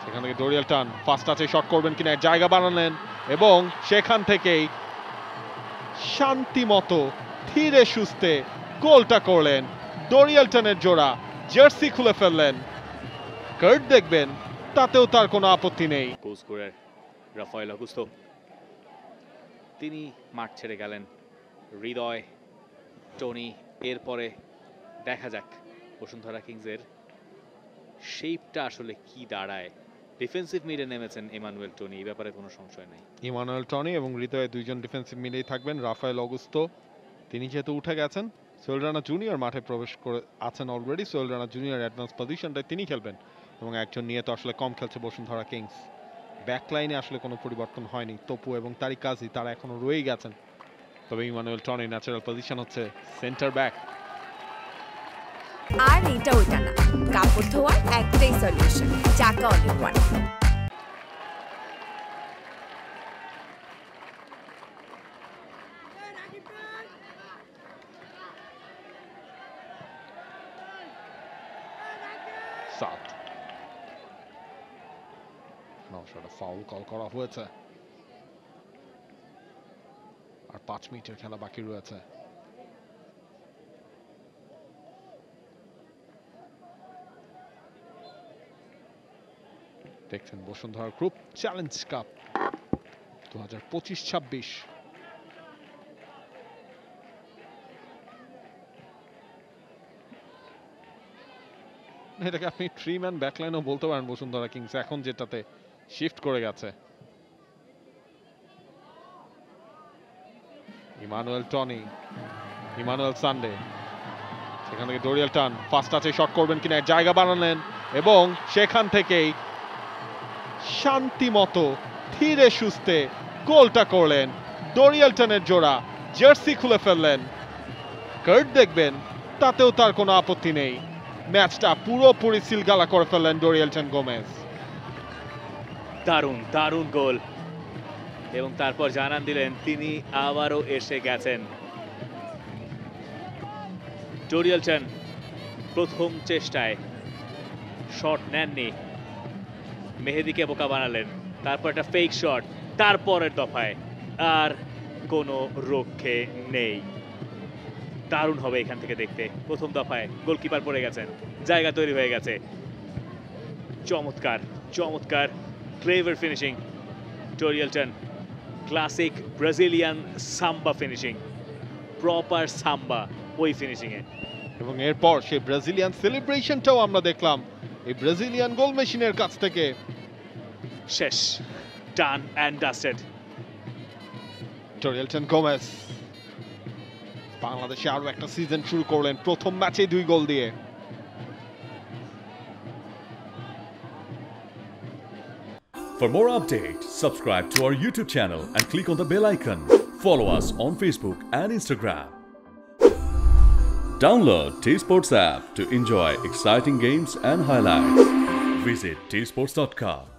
এখান থেকে ডোরিয়াল টান ফার্স্ট টাচে শট করবেন কিনা জায়গা বানালেন এবং সেখান থেকেই শান্তিমতো ধীরে সুস্থে গোলটা করলেন ডোরিয়াল টানের জোড়া জার্সি খুলে ফেললেন কার্ড দেখবেন তাতেও তার কোনো আপত্তি নেই গোল স্কোরার রাফায়েল অগুস্তো তিনি মাঠ ছেড়ে গেলেন হৃদয় টনি এরপরে দেখা যাক বসুন্ধরা কিংসের শেপটা আসলে কি দাঁড়ায় ডিফেন্সিভ মিডে নেমেছেন ইমানুয়েল টনি এই ব্যাপারে কোনো সংশয় নাই ইমানুয়েল টনি এবং হৃদয় দুইজন ডিফেন্সিভ মিডেই থাকবেন রাফায়েল অগুস্তো তিনি যেহেতু উঠে গেছেন সোহেল রানা জুনিয়র মাঠে প্রবেশ করে আছেন already Sohel Rana junior advance পজিশনটায় তিনি খেলবেন এবং একজন নিয়ে তো আসলে কম খেলছে বসুন্ধরা কিংস ব্যাকলাইনে আসলে কোনো পরিবর্তন হয়নি তপু এবং তারিক কাজী তারা এখনো রয়েই গেছেন তবে ইমানুয়েল টনি ন্যাচারাল পজিশন হচ্ছে সেন্টার ব্যাক আর এটা ওইটা না কাপড় ধোয়ার একটাই সলিউশন চাকা অল ইন ওয়ান সাত সেটা ফাউল কল করা হয়েছে আর 5 মিনিটের খেলা বাকি রয়েছে দেখছেন বসুন্ধরা গ্রুপ চ্যালেঞ্জ কাপ 2025-26 এটাকে আপনি থ্রি ম্যান ব্যাকলাইনও বলতে পারেন বসুন্ধরা কিংস এখন যেটাতে শিফট করে গেছে ইমানুয়েল টনি ইমানুয়েল সানডে সেখান থেকে ডোরিয়াল টান ফার্স্ট টাচে শট করবেন কিনা জায়গা বানালেন এবং সেখান থেকেই শান্তিমতো ধীরে সুস্থে গোলটা করলেন ডোরিয়াল টানের জোড়া জার্সি খুলে ফেললেন কার্ড দেখবেন তাতেও তার কোনো আপত্তি নেই ম্যাচটা পুরোপুরি সিলগালা করে ফেললেন ডোরিয়াল টান গোমেজ দারুণ দারুণ গোল এবং তারপর জানান দিলেন তিনি আবারও এসে গেছেন ডোরিয়াল টান প্রথম চেষ্টায় শট নেননি মেহেদিকে বোকা বানালেন তারপর একটা ফেক শট তারপরের দফায় আর কোনো রক্ষে নেই দারুণ হবে এখান থেকে দেখতে প্রথম দফায় গোলকিপার পড়ে গেছেন জায়গা তৈরি হয়ে গেছে চমৎকার চমৎকার ক্লেভার ফিনিশিং ডোরিয়াল টান ক্লাসিক ব্রাজিলিয়ান সাম্বা ফিনিশিং প্রপার সাম্বা ওই ফিনিশিং এ এবং এরপর সেই ব্রাজিলিয়ান সেলিব্রেশনটাও আমরা দেখলাম এই ব্রাজিলিয়ান গোল মেশিনের কাছ থেকে শেষ ডান অ্যান্ড ডাস্টেড ডোরিয়াল টান গোমেজ বাংলাদেশে আরো একটা সিজন শুরু করলেন প্রথম ম্যাচে 2 গোল দিয়ে For more updates, subscribe to our YouTube channel and click on the bell icon. Follow us on Facebook and Instagram. Download T-Sports app to enjoy exciting games and highlights. Visit tsports.com.